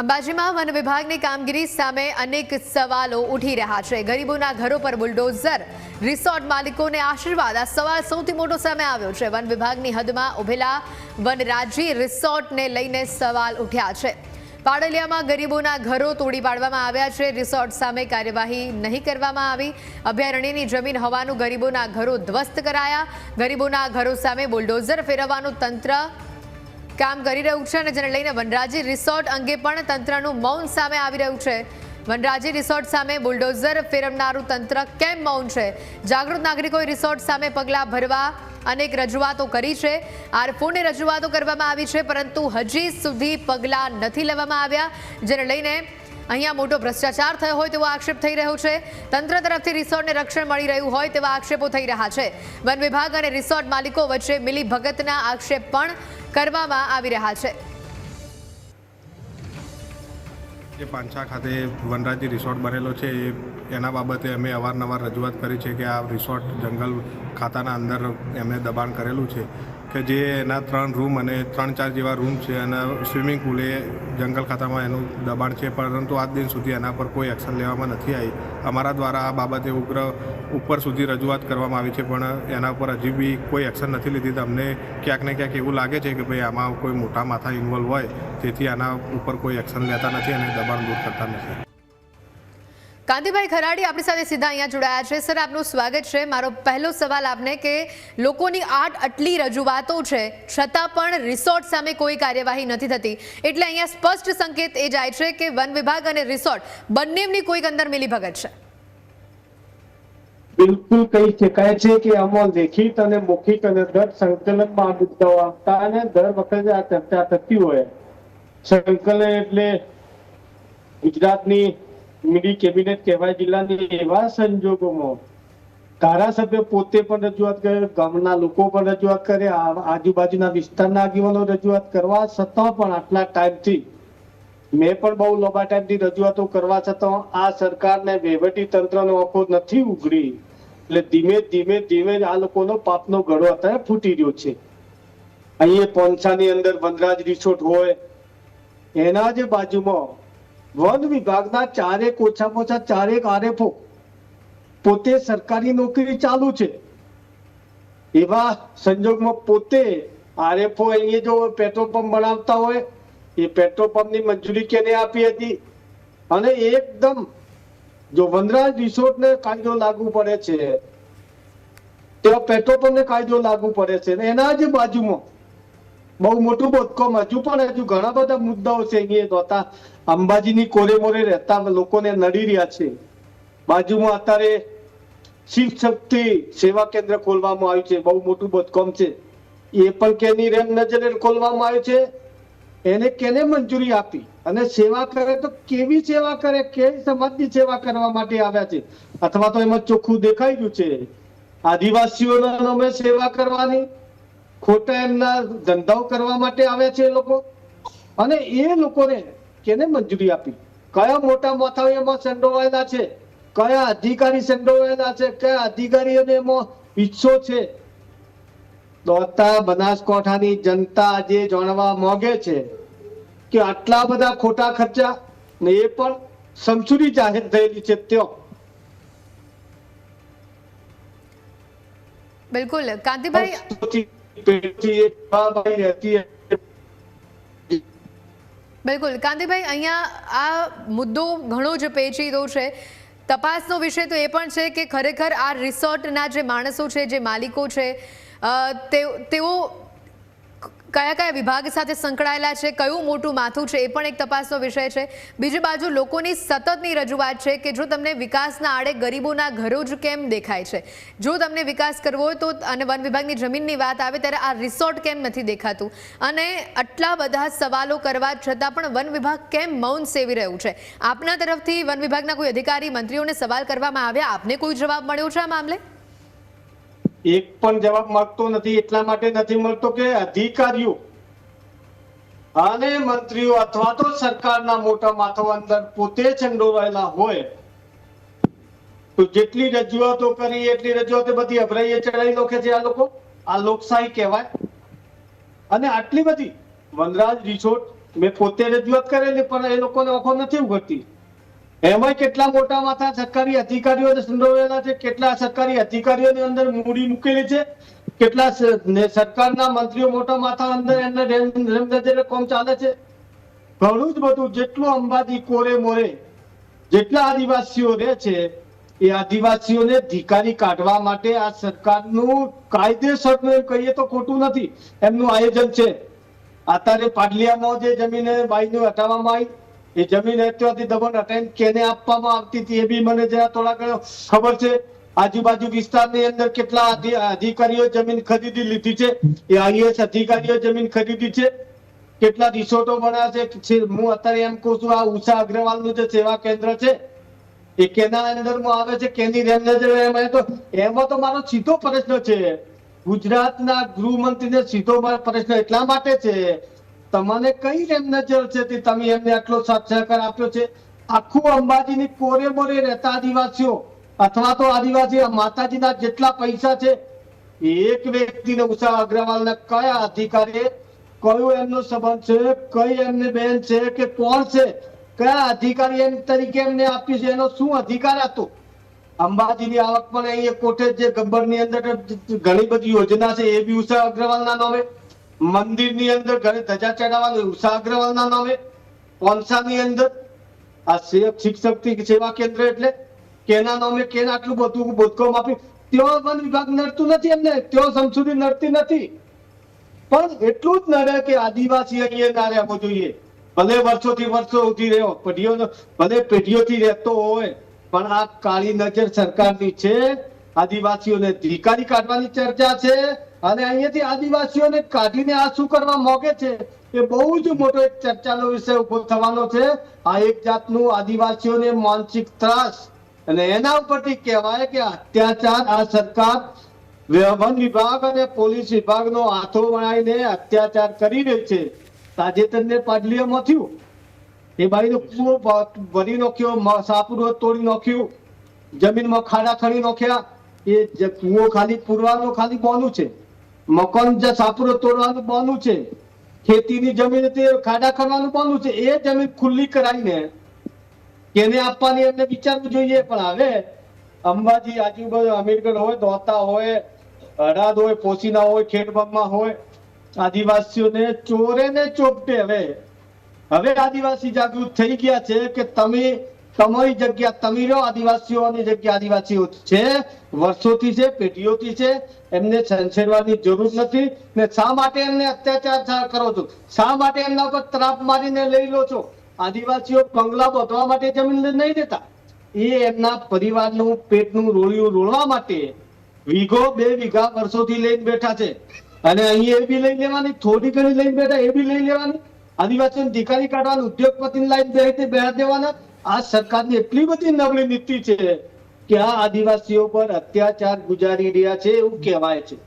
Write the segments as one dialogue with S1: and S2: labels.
S1: અંબાજીમાં વન વિભાગની કામગીરી સામે અનેક સવાલો ઉઠી રહ્યા છે। ગરીબોના ઘરો પર બુલડોઝર, રિસોર્ટ માલિકોને આશીર્વાદ, આ સવાલ સૌથી મોટો સામે આવ્યો છે। વન વિભાગની હદમાં ઉભેલા વનરાજી રિસોર્ટને લઈને સવાલ ઉઠ્યા છે। પાડલિયામાં ગરીબોના ઘરો તોડી પાડવામાં આવ્યા છે। રિસોર્ટ સામે કાર્યવાહી નહીં કરવામાં આવી। અભયારણ્યની જમીન હોવાનું ગરીબોના ઘરો ધ્વસ્ત કરાયા। ગરીબોના ઘરો સામે બુલડોઝર ફેરવવાનું તંત્ર કામ કરી રહ્યું છે અને જેને લઈને વનરાજી રિસોર્ટ અંગે પણ તંત્રનું મૌન સામે આવી રહ્યું છે। વનરાજી રિસોર્ટ સામે બુલડોઝર ફેરવનારું તંત્ર કેમ મૌન છે? જાગૃત નાગરિકોએ રિસોર્ટ સામે પગલાં ભરવા અનેક રજૂઆતો કરી છે। આરફોને રજૂઆતો કરવામાં આવી છે, પરંતુ હજી સુધી પગલાં નથી લેવામાં આવ્યા, જેને લઈને અહીંયા મોટો ભ્રષ્ટાચાર થયો હોય તેવો આક્ષેપ થઈ રહ્યો છે। તંત્ર તરફથી રિસોર્ટને રક્ષણ મળી રહ્યું હોય તેવા આક્ષેપો થઈ રહ્યા છે। વન વિભાગ અને રિસોર્ટ માલિકો વચ્ચે મિલીભગતના આક્ષેપ પણ કરવામાં આવી રહ્યા છે।
S2: જે પાંછા ખાતે વનરાજી રિસોર્ટ બનેલો છે એના બાબતે અમે અવારનવાર રજૂઆત કરી છે કે આ રિસોર્ટ જંગલ ખાતાના અંદર એમણે દબાણ કરેલું છે કે જે એના 3 રૂમ અને 3-4 જેવા રૂમ છે અને સ્વિમિંગ પુલ એ જંગલ ખાતામાં એનું દબાણ છે, પરંતુ આજ દિન સુધી એના પર કોઈ એક્શન લેવામાં નથી આવી। અમારા દ્વારા આ બાબતે ઉપર સુધી રજૂઆત કરવામાં આવી છે, પણ એના પર હજી બી કોઈ એક્શન નથી લીધી। તો અમને ક્યાંક ને ક્યાંક એવું લાગે છે કે ભાઈ આમાં કોઈ મોટા માથા ઇન્વોલ્વ હોય, તેથી આના ઉપર કોઈ એક્શન લેતા નથી અને દબાણ દૂર કરતા નથી।
S1: કાંતિભાઈ ખરાડી આપણી સાથે સીધા અહીંયા જોડાયા છે। સર, આપનું સ્વાગત છે। મારો પહેલો સવાલ આપને કે લોકોની આટલી રજૂઆતો છે છતાં પણ રિસોર્ટ સામે કોઈ કાર્યવાહી નથી થતી, એટલે અહીંયા સ્પષ્ટ સંકેત એ જાય છે કે વન વિભાગ અને રિસોર્ટ બંનેની કોઈક અંદર મિલીભગત છે।
S3: બિલકુલ કહી શકાય છે કે આમાં લેખિત અને મૌખિક અને દર સંકલનમાં મુદ્દાઓ આવતા અને દર વખતે આ ચર્ચા થતી હોય। સંકલન એટલે ગુજરાતની મિની કેબિનેટ કહેવાય જિલ્લાની એવા સંજોગોમાં ધારાસભ્ય પોતે પણ રજૂઆત કરે, ગામના લોકો પણ રજૂઆત કરે, આજુબાજુના વિસ્તારના આગેવાનો રજૂઆત કરવા છતાં પણ આટલા ટાઈમથી મેં પણ બહુ લાંબા ટાઈમથી રજૂઆતો કરવા છતાં આ સરકારને વહીવટી તંત્રનો આંખો નથી ઉઘડી, એટલે ધીમે ધીમે આ લોકોનો પાપનો ગળો અત્યારે ફૂટી રહ્યો છે। અહીંયા પોંછાની અંદર વનરાજ રિસોર્ટ હોય, એના જે બાજુમાં વન વિભાગના ઓછામાં ઓછા 4 આરએફઓ પોતે સરકારી નોકરી ચાલુ છે। એવા સંજોગમાં પોતે આરએફઓ અહીંયા જો પેટ્રોલ પંપ બનાવતા હોય, એ પેટ્રોલ પંપની મંજૂરી કેને આપી હતી? અને એકદમ જો વનરાજ રિસોર્ટને કાયદો લાગુ પડે છે, તેવા પેટ્રોલ પંપને કાયદો લાગુ પડે છે, એના જ બાજુમાં બહુ મોટું બોધકામ હજુ ઘણા બધા મુદ્દાઓ છે। અહીંયા અંબાજીની કોરે મોરે રહેતા લોકોને નડી રહ્યા છે। બાજુમાં અત્યારે શિવ શક્તિ સેવા કેન્દ્ર ખોલવામાં આવ્યું છે, બહુ મોટું બોધકામ છે, એ પણ કેની રેમ નજરે ખોલવામાં આવ્યું છે? એને કેને મંજૂરી આપી અને સેવા કરે તો કેવી સેવા કરે, કેવી સમાજની સેવા કરવા માટે આવ્યા છે? અથવા તો એમાં ચોખ્ખું દેખાઈ ગયું છે આદિવાસીઓના નામે સેવા કરવાની, ખોટા એમના ધંધાઓ કરવા માટે આવ્યા છે એ લોકો। અને એ લોકોને કેને મંજૂરી આપી? કયા મોટા માથાઓ એમાં સંડોવાયેલા છે? કયા અધિકારી સંડોવાયેલા છે? કયા અધિકારીઓને એમાં હિસ્સો છે? દોતા બનાસકાંઠાની જનતા આજે જાણવા માંગે છે કે આટલા બધા ખોટા ખર્ચા ને એ પણ સમસૂરી જાહેર થયેલી છે ત્યાં।
S1: બિલકુલ કાંતિભાઈ, બિલકુલ કાંતિભાઈ, અહીંયા આ મુદ્દો ઘણો જ પેચીદો છે। તપાસનો વિષય તો એ પણ છે કે ખરેખર આ રિસોર્ટના જે માણસો છે, જે માલિકો છે, તેઓ કયા કયા વિભાગ સાથે સંકળાયેલા છે, કયું મોટું માથું છે, એ પણ એક તપાસનો વિષય છે। બીજી બાજુ લોકોની સતતની રજૂઆત છે કે જો તમને વિકાસના આડે ગરીબોના ઘરો જ કેમ દેખાય છે? જો તમને વિકાસ કરવો હોય તો અને વન વિભાગની જમીનની વાત આવે ત્યારે આ રિસોર્ટ કેમ નથી દેખાતું? અને આટલા બધા સવાલો કરવા છતાં પણ વન વિભાગ કેમ મૌન સેવી રહ્યું છે? આપના તરફથી વન વિભાગના કોઈ અધિકારી, મંત્રીઓને સવાલ કરવામાં આવ્યા? આપને કોઈ જવાબ મળ્યો છે આ મામલે?
S3: એક પણ જવાબ મળતો નથી। એટલા માટે નથી મળતો કે અધિકારીઓ અને મંત્રીઓ અથવા તો સરકારના મોટા માથાઓ અંદર પોતે સંડોવાયેલા હોય તો જેટલી રજૂઆતો કરી એટલી રજૂઆતો બધી અભરાઈએ ચડાવી નાખે છે આ લોકો। આ લોકશાહી કહેવાય? અને આટલી બધી વનરાજ રિસોર્ટ મેં પોતે રજૂઆત કરેલી પણ એ લોકોને ઓખો નથી ઉઘડતી. એમાં કેટલા મોટા માથા સરકારી અધિકારીઓ સંડોવાયેલા છે, કેટલા સરકારી અધિકારીઓની અંદર મૂડી મૂકેલી છે, કેટલા સરકારના મંત્રીઓ મોટા માથા અંદર એમને રેમનજરે કામ ચાલે છે. ઘણું જ બધું જેટલું અંબાજી કોરે મોરે જેટલા આદિવાસીઓ રહે છે એ આદિવાસીઓને ધિકારી કાઢવા માટે આ સરકારનું કાયદેસર કહીએ તો ખોટું નથી, એમનું આયોજન છે. અત્યારે પાટલિયામાં જે જમીન બાઈને હટાવવામાં આવી એ જમીન અત્યારથી દબણ હટાવીને કેને આપવામાં આવતી હતી એ બી મને જરા થોડા ઘણો ખબર છે. આજુબાજુ વિસ્તારની અંદર કેટલા અધિકારીઓ જમીન ખરીદી લીધી છે, એ આઈએએસ અધિકારીઓ જમીન ખરીદી છે, કેટલા રિસોર્ટો બનાવ્યા છે. હું અત્યારે એમ કહું છું આ ઉષા અગ્રવાલનું જે સેવા કેન્દ્ર છે એ કેના અંદરમાં આવે છે, કેની એમાં તો મારો સીધો પ્રશ્ન છે, ગુજરાતના ગૃહમંત્રીને સીધો પ્રશ્ન એટલા માટે છે, તમને કઈ રેમનજર છે તે તમે એમને આટલો સાથ સહકાર આપ્યો છે? આખું અંબાજીની કોરે મોરે રહેતા આદિવાસીઓ અથવા તો આદિવાસી માતાજીના જેટલા પૈસા છે એક વ્યક્તિને ઉષા અગ્રવાલને કયા અધિકારીએ કયો એમનો સંબંધ છે, કઈ એમને બેન છે કે કોણ છે, કયા અધિકારી એમ તરીકે એમને આપ્યું છે, એનો શું અધિકાર હતો? અંબાજીની આવક પણ અહીંયા કોટેજ જે ગબ્બરની અંદર ઘણી બધી યોજના છે એ બી ઉષા અગ્રવાલના નામે, મંદિરની અંદર ઘણી ધજા ચડાવવાની ઉષા અગ્રવાલના નામે, કોનસાની અંદર આ શિક્ષક સેવા કેન્દ્ર એટલે કેના નામે કેના આટલું બધું બોધકામ આપ્યું. ત્યાં વન વિભાગ નડતું નથી, એમને ત્યાં સંશોધન નડતી નથી, પણ એટલું જ નડે કે આદિવાસી અહીંયા ના રહેવો જોઈએ. ભલે વર્ષોથી વર્ષો સુધી રહ્યો, ભલે પેઢીઓથી રહેતો હોય, પણ આ કાળી નજર સરકારની છે. આદિવાસીઓને ધિકારી કાઢવાની ચર્ચા છે અને અહીંયાથી આદિવાસીઓને કાઢીને આ શું કરવા માંગે છે એ બહુ જ મોટો એક ચર્ચાનો વિષય ઉભો થવાનો છે. આ એક જાતનું આદિવાસીઓને માનસિક ત્રાસ અને એના ઉપરથી કહેવાય કે અત્યાચાર આ સરકાર વન વિભાગ અને પોલીસ વિભાગનો હાથો બનાવીને અત્યાચાર કરી રહી છે. તાજેતરને પાડલીયામાં થયું, એ બાઈનો કૂવો ભરી નાખ્યો, સાપુરો તોડી નાખ્યું, જમીનમાં ખાડા ખણી નાખ્યા. એ કૂવો ખાલી પૂરવાનું ખાલી બોનું છે, મકાન સાપુરો તોડવાનું બોનું છે, ખેતીની જમીન ખાડા ખણવાનું બોનું છે. એ જમીન ખુલ્લી કરાવીને કેને આપવાની એમને વિચારવું જોઈએ. પણ હવે અંબાજી આજુબાજુ અમીરગઢ હોય, દોતા હોય, હડાદ હોય, પોસીના હોય, ખેડબ્રહ્મા હોય, આદિવાસીઓને ચોરે ને ચોપટે હવે આદિવાસી જાગૃત થઈ ગયા છે કે તમે તમારી જગ્યા તમે રહ્યો, આદિવાસીઓની જગ્યા આદિવાસીઓ છે, વર્ષોથી છે, પેઢીઓથી છે, એમને સંછેડવાની જરૂર નથી. ને શા માટે એમને અત્યાચાર કરો છો? શા માટે એમના ઉપર ત્રાપ મારીને લઈ લો છો? આદિવાસીઓ બંગલા બાંધવા માટે જમીન નહીં દેતા, એ એમના પરિવારનું પેટનું રોળિયું રોળવા માટે વીઘો 2 વીઘા વર્ષોથી લઈને બેઠા છે. અને અહીં એ બી લઈ લેવાની, થોડી ઘણી લઈને બેઠા એ બી લઈ લેવાની, આદિવાસીઓને ધિકારી કાઢવાનું, ઉદ્યોગપતિને લાઈન બેહા દેવાના. આ સરકારની એટલી બધી નબળી નીતિ છે કે આ આદિવાસીઓ પર અત્યાચાર ગુજારી રહ્યા છે એવું કહેવાય છે.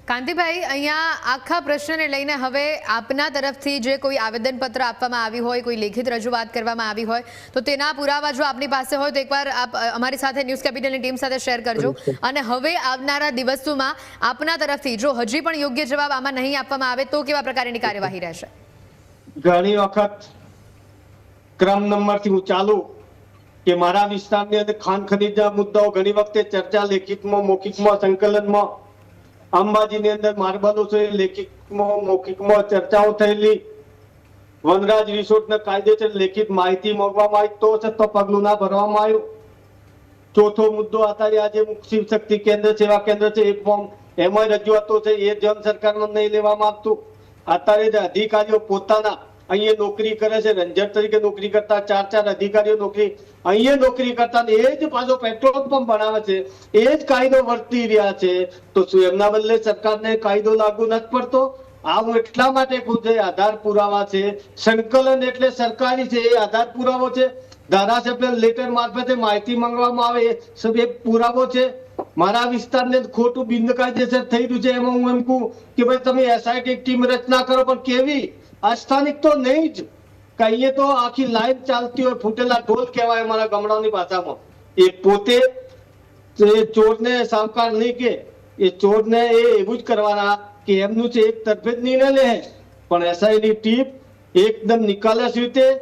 S1: કાંતિભાઈ, અહીંયા આખા પ્રશ્નને લઈને હવે આપના તરફથી જે કોઈ આવેદનપત્ર આપવામાં આવ્યું હોય, કોઈ લેખિત રજૂઆત કરવામાં આવી હોય તો તેના પુરાવા જો આપની પાસે હોય તો એકવાર આપ અમારી સાથે ન્યૂઝ કેપિટલની ટીમ સાથે શેર કરજો. અને હવે આવનારા દિવસોમાં આપના તરફથી જો હજી પણ યોગ્ય જવાબ આમાં નહીં આપવામાં આવે તો કેવા પ્રકારની કાર્યવાહી રહેશે?
S3: ઘણી વખત ક્રમ નંબરથી હું ચાલુ કે મારા વિસ્તારની અંદર ખાન ખનીજના મુદ્દાઓ ઘણી વખતે ચર્ચા લેખિતમાં, મૌખિકમાં, સંકલનમાં, અંબાજીની અંદર માર્બલો છે, લેખિતમાં મૌખિકમાં ચર્ચાઓ થયેલી, વનરાજ રિસોર્ટને કાયદેસર લેખિત માહિતી માંગવામાં આવી તો છતાં પગલું ના ભરવામાં આવ્યું. ચોથો મુદ્દો અત્યારે આજે શિવ શક્તિ કેન્દ્ર સેવા કેન્દ્ર છે, એક ફોર્મ એમાં રજૂઆતો છે, એ જન સરકારમાં નહીં લેવામાં આવતું. અત્યારે જે અધિકારીઓ પોતાના અહીંયા નોકરી કરે છે, રંજર તરીકે નોકરી કરતા 4 અધિકારીઓ નોકરી અહીંયા નોકરી કરતા એ જ પાછો પેટ્રોલ પંપ બનાવે છે, એ જ કાયદો વર્તી રહ્યા છે. તો શું એમના બદલે સરકારને કાયદો લાગુ નથી પડતો? આ હું એટલા માટે કહું છું, આધાર પુરાવા છે, સંકલન એટલે સરકારી છે, એ આધાર પુરાવો છે. ધારાસભ્ય લેટર મારફતે માહિતી માંગવામાં આવે એ સબ એક પુરાવો છે. મારા વિસ્તારને ખોટું બિનકાયદેસર થઈ રહ્યું છે, એમાં હું એમ કહું કે ભાઈ તમે એસઆઈટી ટીમ રચના કરો, પણ કેવી? અસ્થાનિક તો નહીં જ, કહીએ તો આખી લાઈન ચાલતી હોય, ફૂટેલા ઢોલ કહેવાય મારા ગામડાની ભાષામાં. એ પોતે ચોરને સાવકાર નહીં કે એ ચોરને એ એવું જ કરવાના કે એમનું છે એક તરફે જ નિર્ણય લે, પણ એસઆઈની ટીમ એકદમ નિકાલસ રીતે